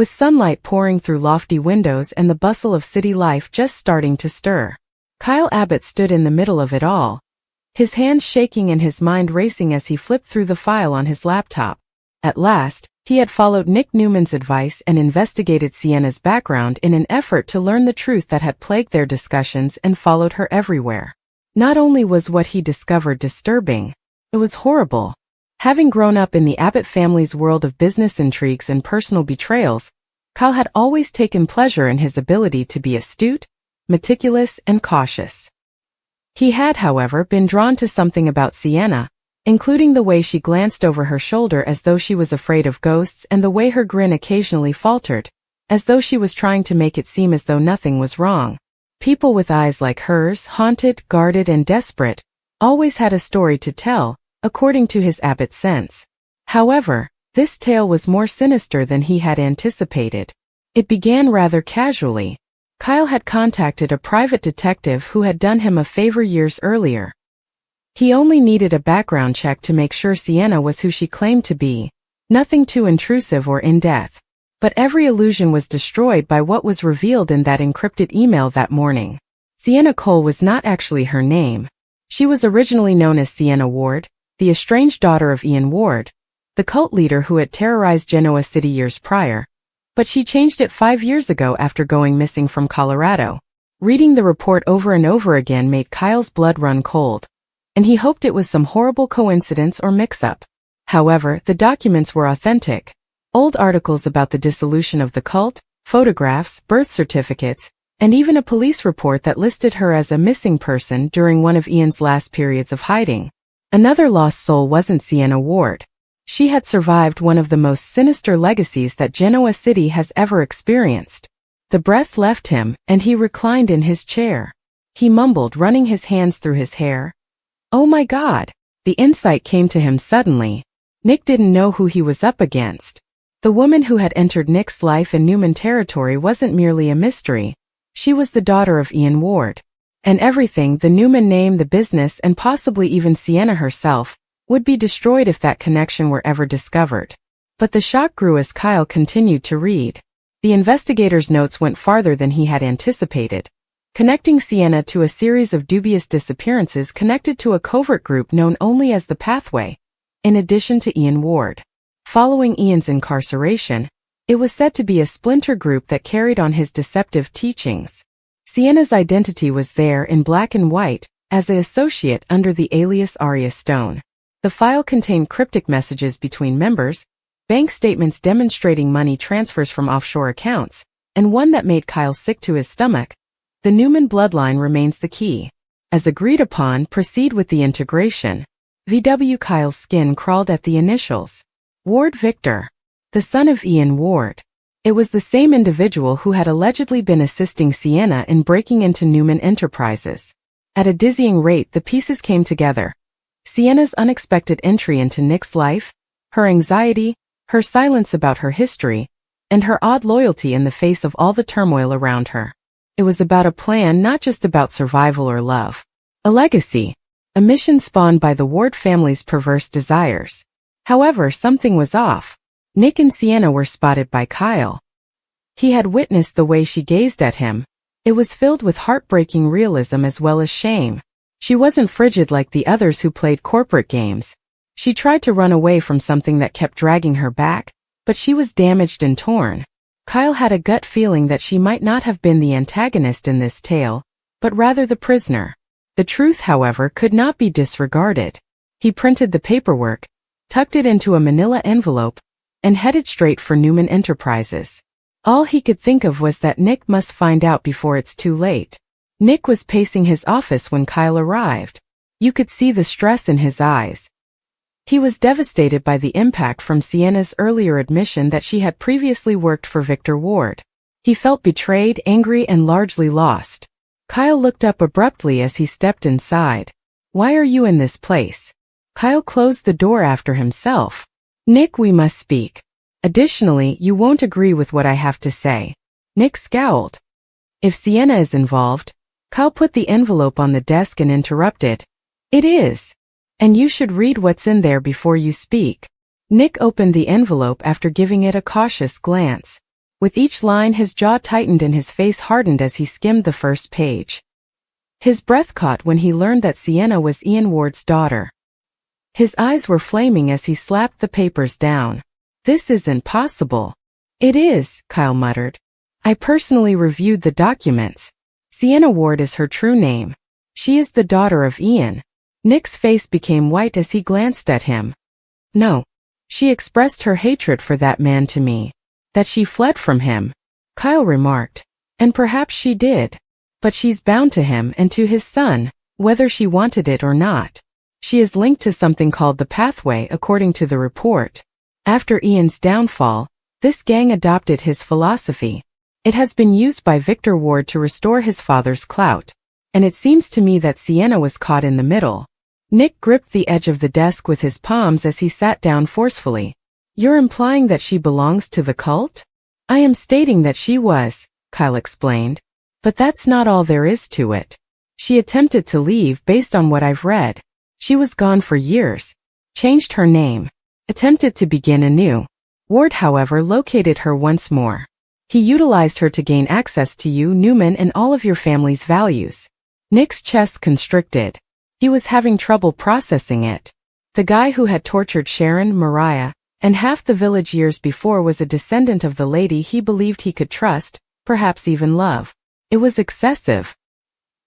with sunlight pouring through lofty windows and the bustle of city life just starting to stir. Kyle Abbott stood in the middle of it all, his hands shaking and his mind racing as he flipped through the file on his laptop. At last, he had followed Nick Newman's advice and investigated Sienna's background in an effort to learn the truth that had plagued their discussions and followed her everywhere. Not only was what he discovered disturbing, it was horrible. Having grown up in the Abbott family's world of business intrigues and personal betrayals, Kyle had always taken pleasure in his ability to be astute, meticulous, and cautious. He had, however, been drawn to something about Sienna, including the way she glanced over her shoulder as though she was afraid of ghosts and the way her grin occasionally faltered, as though she was trying to make it seem as though nothing was wrong. People with eyes like hers, haunted, guarded, and desperate, always had a story to tell, according to his Abbott sense. However, this tale was more sinister than he had anticipated. It began rather casually. Kyle had contacted a private detective who had done him a favor years earlier. He only needed a background check to make sure Sienna was who she claimed to be, nothing too intrusive or in-depth. But every illusion was destroyed by what was revealed in that encrypted email that morning. Sienna Cole was not actually her name. She was originally known as Sienna Ward, the estranged daughter of Ian Ward, the cult leader who had terrorized Genoa City years prior. But she changed it 5 years ago after going missing from Colorado. Reading the report over and over again made Kyle's blood run cold, and he hoped it was some horrible coincidence or mix-up. However, the documents were authentic. Old articles about the dissolution of the cult, photographs, birth certificates, and even a police report that listed her as a missing person during one of Ian's last periods of hiding. Another lost soul wasn't Sienna Ward. She had survived one of the most sinister legacies that Genoa City has ever experienced. The breath left him, and he reclined in his chair. He mumbled, running his hands through his hair. Oh my God! The insight came to him suddenly. Nick didn't know who he was up against. The woman who had entered Nick's life in Newman territory wasn't merely a mystery. She was the daughter of Ian Ward. And everything, the Newman name, the business, and possibly even Sienna herself, would be destroyed if that connection were ever discovered. But the shock grew as Kyle continued to read. The investigator's notes went farther than he had anticipated, connecting Sienna to a series of dubious disappearances connected to a covert group known only as the Pathway, in addition to Ian Ward. Following Ian's incarceration, it was said to be a splinter group that carried on his deceptive teachings. Sienna's identity was there in black and white, as an associate under the alias Arya Stone. The file contained cryptic messages between members, bank statements demonstrating money transfers from offshore accounts, and one that made Kyle sick to his stomach. The Newman bloodline remains the key. As agreed upon, proceed with the integration. VW. Kyle's skin crawled at the initials. Ward Victor. The son of Ian Ward. It was the same individual who had allegedly been assisting Sienna in breaking into Newman Enterprises. At a dizzying rate, the pieces came together. Sienna's unexpected entry into Nick's life, her anxiety, her silence about her history, and her odd loyalty in the face of all the turmoil around her. It was about a plan, not just about survival or love. A legacy. A mission spawned by the Ward family's perverse desires. However, something was off. Nick and Sienna were spotted by Kyle. He had witnessed the way she gazed at him. It was filled with heartbreaking realism as well as shame. She wasn't frigid like the others who played corporate games. She tried to run away from something that kept dragging her back, but she was damaged and torn. Kyle had a gut feeling that she might not have been the antagonist in this tale, but rather the prisoner. The truth, however, could not be disregarded. He printed the paperwork, tucked it into a manila envelope, and headed straight for Newman Enterprises. All he could think of was that Nick must find out before it's too late. Nick was pacing his office when Kyle arrived. You could see the stress in his eyes. He was devastated by the impact from Sienna's earlier admission that she had previously worked for Victor Ward. He felt betrayed, angry, and largely lost. Kyle looked up abruptly as he stepped inside. Why are you in this place? Kyle closed the door after himself. Nick, we must speak. Additionally, you won't agree with what I have to say. Nick scowled. If Sienna is involved, Kyle put the envelope on the desk and interrupted. It is. And you should read what's in there before you speak. Nick opened the envelope after giving it a cautious glance. With each line his jaw tightened and his face hardened as he skimmed the first page. His breath caught when he learned that Sienna was Ian Ward's daughter. His eyes were flaming as he slapped the papers down. "This isn't possible." "It is," Kyle muttered. "I personally reviewed the documents. Sienna Ward is her true name. She is the daughter of Ian." Nick's face became white as he glanced at him. "No. She expressed her hatred for that man to me. That she fled from him," Kyle remarked. "And perhaps she did. But she's bound to him and to his son, whether she wanted it or not. She is linked to something called the Pathway according to the report. After Ian's downfall, this gang adopted his philosophy. It has been used by Victor Ward to restore his father's clout. And it seems to me that Sienna was caught in the middle." Nick gripped the edge of the desk with his palms as he sat down forcefully. "You're implying that she belongs to the cult?" "I am stating that she was," Kyle explained. "But that's not all there is to it. She attempted to leave based on what I've read. She was gone for years. Changed her name. Attempted to begin anew. Ward, however, located her once more. He utilized her to gain access to you, Newman, and all of your family's values." Nick's chest constricted. He was having trouble processing it. The guy who had tortured Sharon, Mariah, and half the village years before was a descendant of the lady he believed he could trust, perhaps even love. It was excessive.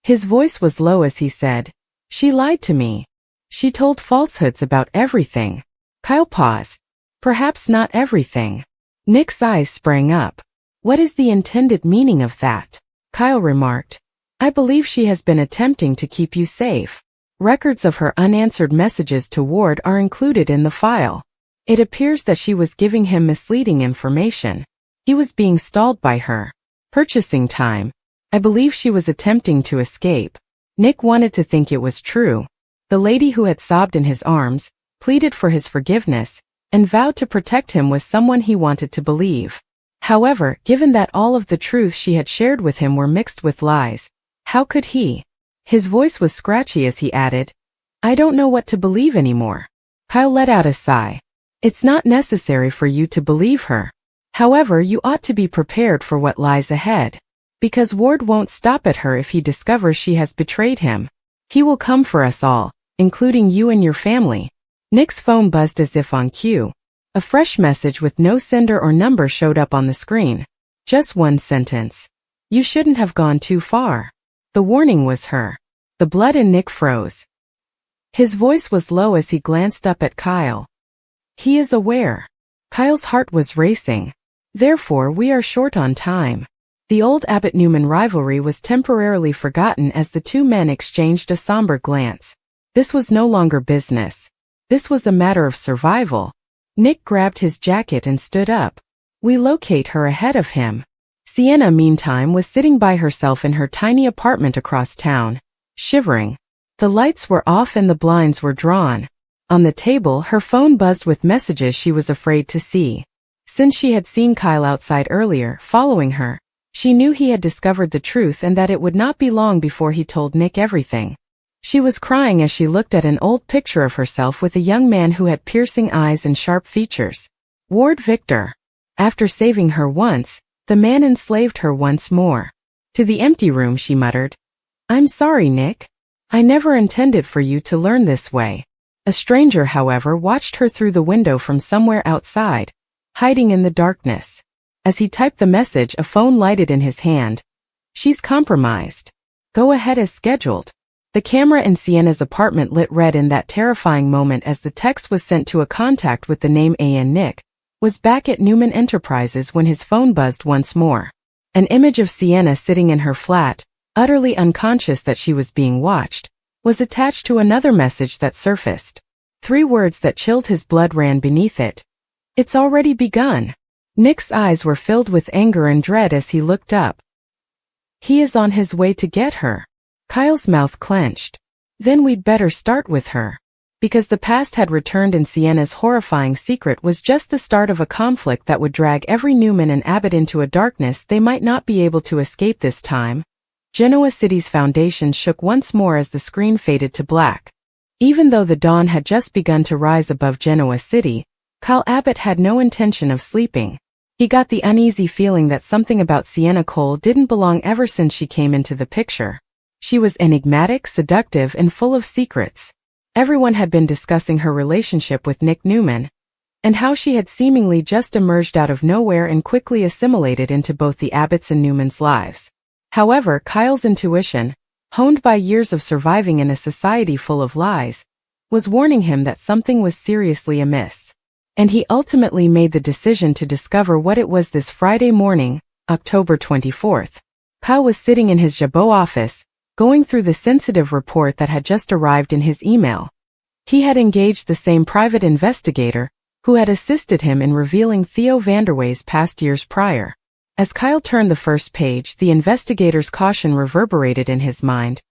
His voice was low as he said, "She lied to me. She told falsehoods about everything." Kyle paused. "Perhaps not everything." Nick's eyes sprang up. "What is the intended meaning of that?" Kyle remarked. "I believe she has been attempting to keep you safe. Records of her unanswered messages to Ward are included in the file. It appears that she was giving him misleading information. He was being stalled by her. Purchasing time. I believe she was attempting to escape." Nick wanted to think it was true. The lady who had sobbed in his arms, pleaded for his forgiveness, and vowed to protect him was someone he wanted to believe. However, given that all of the truths she had shared with him were mixed with lies, how could he? His voice was scratchy as he added, "I don't know what to believe anymore." Kyle let out a sigh. "It's not necessary for you to believe her. However, you ought to be prepared for what lies ahead. Because Ward won't stop at her if he discovers she has betrayed him. He will come for us all, including you and your family." Nick's phone buzzed as if on cue. A fresh message with no sender or number showed up on the screen. Just one sentence. "You shouldn't have gone too far." The warning was her. The blood in Nick froze. His voice was low as he glanced up at Kyle. "He is aware." Kyle's heart was racing. "Therefore we are short on time." The old Abbott-Newman rivalry was temporarily forgotten as the two men exchanged a somber glance. This was no longer business. This was a matter of survival. Nick grabbed his jacket and stood up. "We locate her ahead of him." Sienna, meantime, was sitting by herself in her tiny apartment across town, shivering. The lights were off and the blinds were drawn. On the table, her phone buzzed with messages she was afraid to see. Since she had seen Kyle outside earlier, following her, she knew he had discovered the truth and that it would not be long before he told Nick everything. She was crying as she looked at an old picture of herself with a young man who had piercing eyes and sharp features. Ward Victor. After saving her once, the man enslaved her once more. To the empty room she muttered, "I'm sorry, Nick. I never intended for you to learn this way." A stranger, however, watched her through the window from somewhere outside, hiding in the darkness. As he typed the message, a phone lighted in his hand. "She's compromised. Go ahead as scheduled." The camera in Sienna's apartment lit red in that terrifying moment as the text was sent to a contact with the name A.N. Nick was back at Newman Enterprises when his phone buzzed once more. An image of Sienna sitting in her flat, utterly unconscious that she was being watched, was attached to another message that surfaced. 3 words that chilled his blood ran beneath it. "It's already begun." Nick's eyes were filled with anger and dread as he looked up. "He is on his way to get her." Kyle's mouth clenched. "Then we'd better start with her." Because the past had returned and Sienna's horrifying secret was just the start of a conflict that would drag every Newman and Abbott into a darkness they might not be able to escape this time. Genoa City's foundation shook once more as the screen faded to black. Even though the dawn had just begun to rise above Genoa City, Kyle Abbott had no intention of sleeping. He got the uneasy feeling that something about Sienna Cole didn't belong ever since she came into the picture. She was enigmatic, seductive, and full of secrets. Everyone had been discussing her relationship with Nick Newman, and how she had seemingly just emerged out of nowhere and quickly assimilated into both the Abbotts and Newmans' lives. However, Kyle's intuition, honed by years of surviving in a society full of lies, was warning him that something was seriously amiss. And he ultimately made the decision to discover what it was. This Friday morning, October 24th. Kyle was sitting in his Jabot office, going through the sensitive report that had just arrived in his email. He had engaged the same private investigator who had assisted him in revealing Theo Vanderway's past years prior. As Kyle turned the first page, the investigator's caution reverberated in his mind.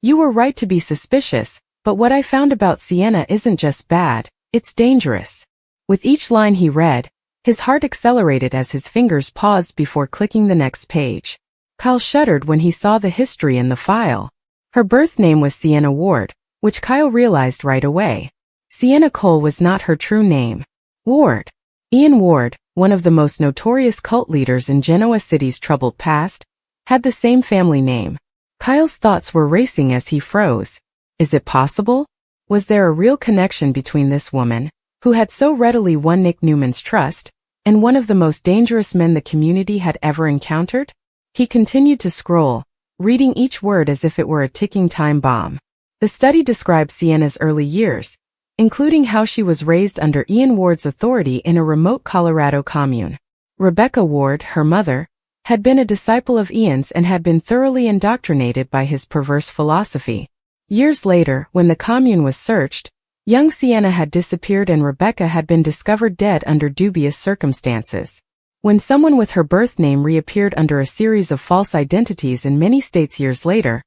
"You were right to be suspicious, but what I found about Sienna isn't just bad, it's dangerous." With each line he read, his heart accelerated as his fingers paused before clicking the next page. Kyle shuddered when he saw the history in the file. Her birth name was Sienna Ward, which Kyle realized right away. Sienna Cole was not her true name. Ward. Ian Ward, one of the most notorious cult leaders in Genoa City's troubled past, had the same family name. Kyle's thoughts were racing as he froze. Is it possible? Was there a real connection between this woman, who had so readily won Nick Newman's trust, and one of the most dangerous men the community had ever encountered? He continued to scroll, reading each word as if it were a ticking time bomb. The study described Sienna's early years, including how she was raised under Ian Ward's authority in a remote Colorado commune. Rebecca Ward, her mother, had been a disciple of Ian's and had been thoroughly indoctrinated by his perverse philosophy. Years later, when the commune was searched, young Sienna had disappeared and Rebecca had been discovered dead under dubious circumstances. When someone with her birth name reappeared under a series of false identities in many states years later,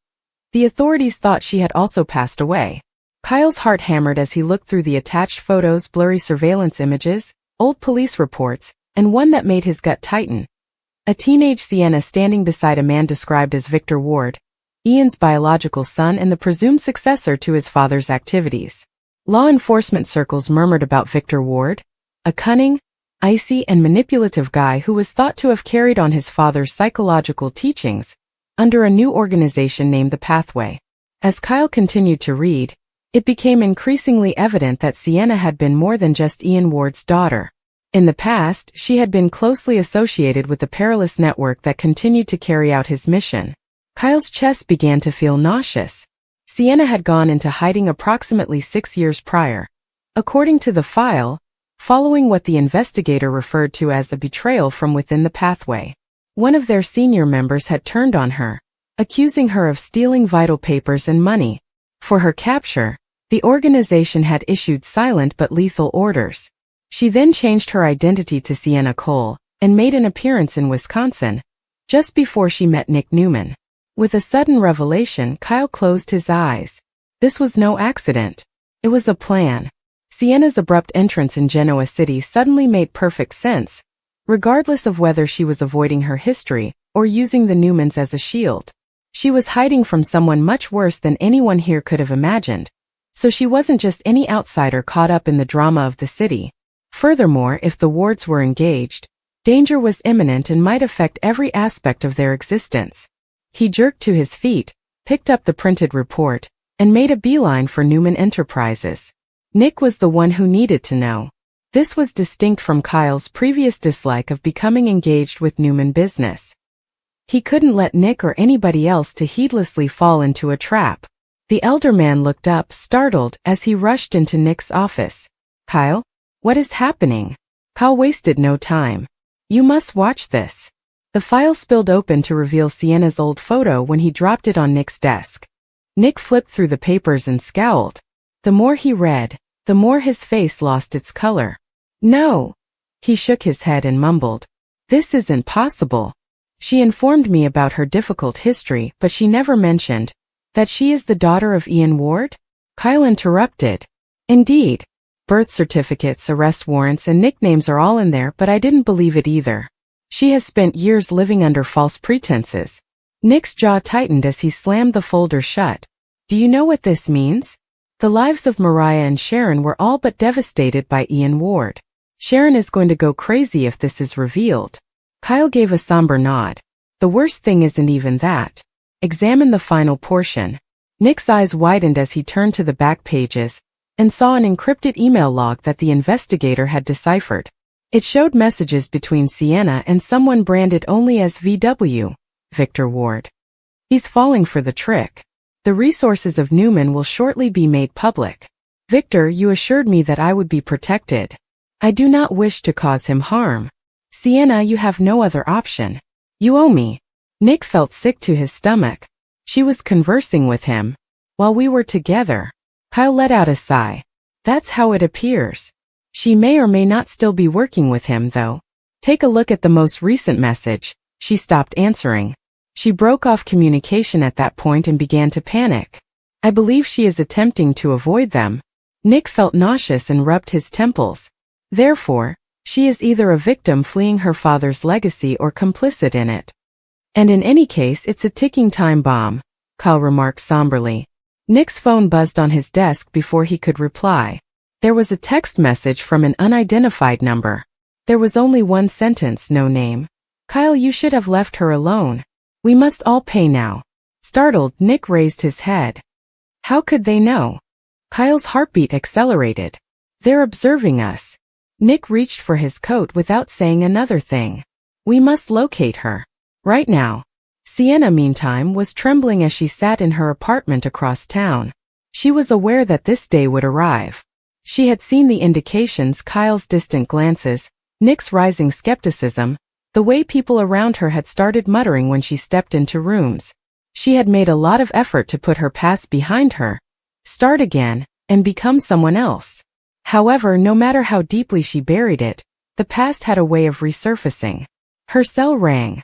the authorities thought she had also passed away. Kyle's heart hammered as he looked through the attached photos, blurry surveillance images, old police reports, and one that made his gut tighten. A teenage Sienna standing beside a man described as Victor Ward, Ian's biological son and the presumed successor to his father's activities. Law enforcement circles murmured about Victor Ward, a cunning, icy and manipulative guy who was thought to have carried on his father's psychological teachings under a new organization named The Pathway. As Kyle continued to read, it became increasingly evident that Sienna had been more than just Ian Ward's daughter. In the past, she had been closely associated with the perilous network that continued to carry out his mission. Kyle's chest began to feel nauseous. Sienna had gone into hiding approximately 6 years prior. According to the file, following what the investigator referred to as a betrayal from within the Pathway. One of their senior members had turned on her, accusing her of stealing vital papers and money. For her capture, the organization had issued silent but lethal orders. She then changed her identity to Sienna Cole and made an appearance in Wisconsin, just before she met Nick Newman. With a sudden revelation, Kyle closed his eyes. This was no accident. It was a plan. Sienna's abrupt entrance in Genoa City suddenly made perfect sense, regardless of whether she was avoiding her history or using the Newmans as a shield. She was hiding from someone much worse than anyone here could have imagined, so she wasn't just any outsider caught up in the drama of the city. Furthermore, if the Wards were engaged, danger was imminent and might affect every aspect of their existence. He jerked to his feet, picked up the printed report, and made a beeline for Newman Enterprises. Nick was the one who needed to know. This was distinct from Kyle's previous dislike of becoming engaged with Newman business. He couldn't let Nick or anybody else to heedlessly fall into a trap. The elder man looked up, startled, as he rushed into Nick's office. "Kyle? What is happening?" Kyle wasted no time. "You must watch this." The file spilled open to reveal Sienna's old photo when he dropped it on Nick's desk. Nick flipped through the papers and scowled. The more he read, the more his face lost its color. "No." He shook his head and mumbled. "This isn't possible. She informed me about her difficult history, but she never mentioned that she is the daughter of Ian Ward?" Kyle interrupted. "Indeed. Birth certificates, arrest warrants, and nicknames are all in there, but I didn't believe it either. She has spent years living under false pretenses." Nick's jaw tightened as he slammed the folder shut. "Do you know what this means? The lives of Mariah and Sharon were all but devastated by Ian Ward. Sharon is going to go crazy if this is revealed. Kyle gave a somber nod. The worst thing isn't even that. Examine the final portion. Nick's eyes widened as he turned to the back pages and saw an encrypted email log that the investigator had deciphered. It showed messages between Sienna and someone branded only as VW, Victor Ward. He's falling for the trick. The resources of Newman will shortly be made public. Victor, you assured me that I would be protected. I do not wish to cause him harm. Sienna, you have no other option. You owe me. Nick felt sick to his stomach. She was conversing with him while we were together. Kyle let out a sigh. That's how it appears. She may or may not still be working with him, though. Take a look at the most recent message. She stopped answering. She broke off communication at that point and began to panic. I believe she is attempting to avoid them. Nick felt nauseous and rubbed his temples. Therefore, she is either a victim fleeing her father's legacy or complicit in it. And in any case, it's a ticking time bomb, Kyle remarked somberly. Nick's phone buzzed on his desk before he could reply. There was a text message from an unidentified number. There was only one sentence, no name. Kyle, you should have left her alone. We must all pay now. Startled, Nick raised his head. How could they know? Kyle's heartbeat accelerated. They're observing us. Nick reached for his coat without saying another thing. We must locate her. Right now. Sienna, meantime, was trembling as she sat in her apartment across town. She was aware that this day would arrive. She had seen the indications, Kyle's distant glances, Nick's rising skepticism, the way people around her had started muttering when she stepped into rooms. She had made a lot of effort to put her past behind her, start again, and become someone else. However, no matter how deeply she buried it, the past had a way of resurfacing. Her cell rang.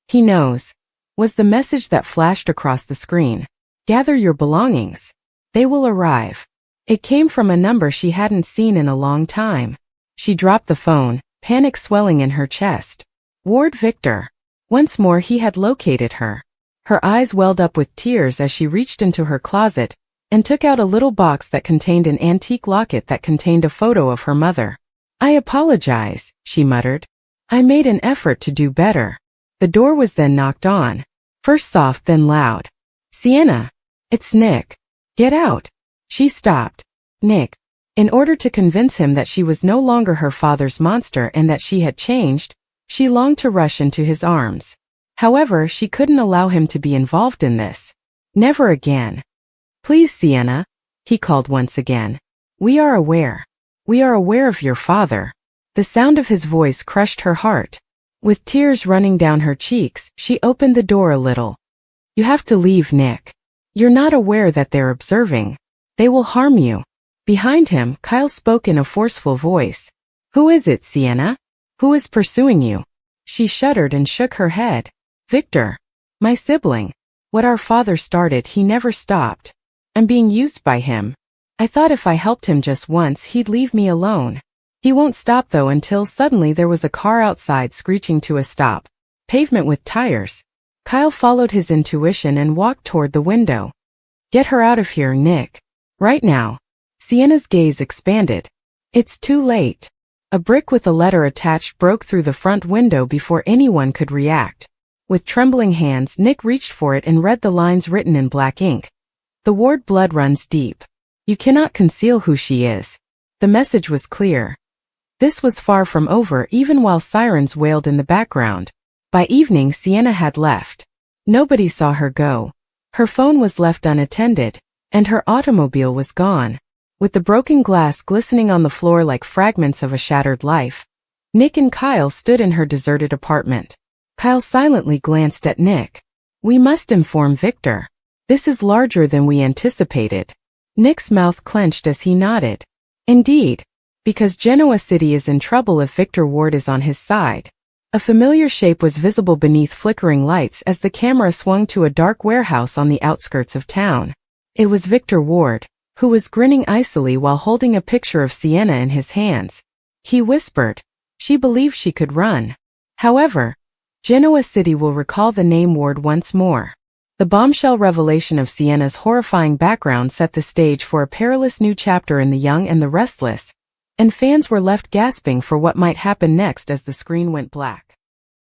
He knows, was the message that flashed across the screen. Gather your belongings. They will arrive. It came from a number she hadn't seen in a long time. She dropped the phone, panic swelling in her chest. Ward Victor. Once more he had located her. Her eyes welled up with tears as she reached into her closet and took out a little box that contained an antique locket that contained a photo of her mother. I apologize, she muttered. I made an effort to do better. The door was then knocked on. First soft, then loud. Sienna. It's Nick. Get out. She stopped. Nick. In order to convince him that she was no longer her father's monster and that she had changed, she longed to rush into his arms. However, she couldn't allow him to be involved in this. Never again. Please, Sienna, he called once again. We are aware. We are aware of your father. The sound of his voice crushed her heart. With tears running down her cheeks, she opened the door a little. You have to leave, Nick. You're not aware that they're observing. They will harm you. Behind him, Kyle spoke in a forceful voice. Who is it, Sienna? Who is pursuing you? She shuddered and shook her head. Victor. My sibling. What our father started, he never stopped. I'm being used by him. I thought if I helped him just once, he'd leave me alone. He won't stop though until suddenly there was a car outside screeching to a stop. Pavement with tires. Kyle followed his intuition and walked toward the window. Get her out of here, Nick. Right now. Sienna's gaze expanded. It's too late. A brick with a letter attached broke through the front window before anyone could react. With trembling hands, Nick reached for it and read the lines written in black ink. The Ward blood runs deep. You cannot conceal who she is. The message was clear. This was far from over even while sirens wailed in the background. By evening, Sienna had left. Nobody saw her go. Her phone was left unattended, and her automobile was gone. With the broken glass glistening on the floor like fragments of a shattered life, Nick and Kyle stood in her deserted apartment. Kyle silently glanced at Nick. We must inform Victor. This is larger than we anticipated. Nick's mouth clenched as he nodded. Indeed. Because Genoa City is in trouble if Victor Ward is on his side. A familiar shape was visible beneath flickering lights as the camera swung to a dark warehouse on the outskirts of town. It was Victor Ward, who was grinning icily while holding a picture of Sienna in his hands. He whispered. She believed she could run. However, Genoa City will recall the name Ward once more. The bombshell revelation of Sienna's horrifying background set the stage for a perilous new chapter in The Young and the Restless, and fans were left gasping for what might happen next as the screen went black.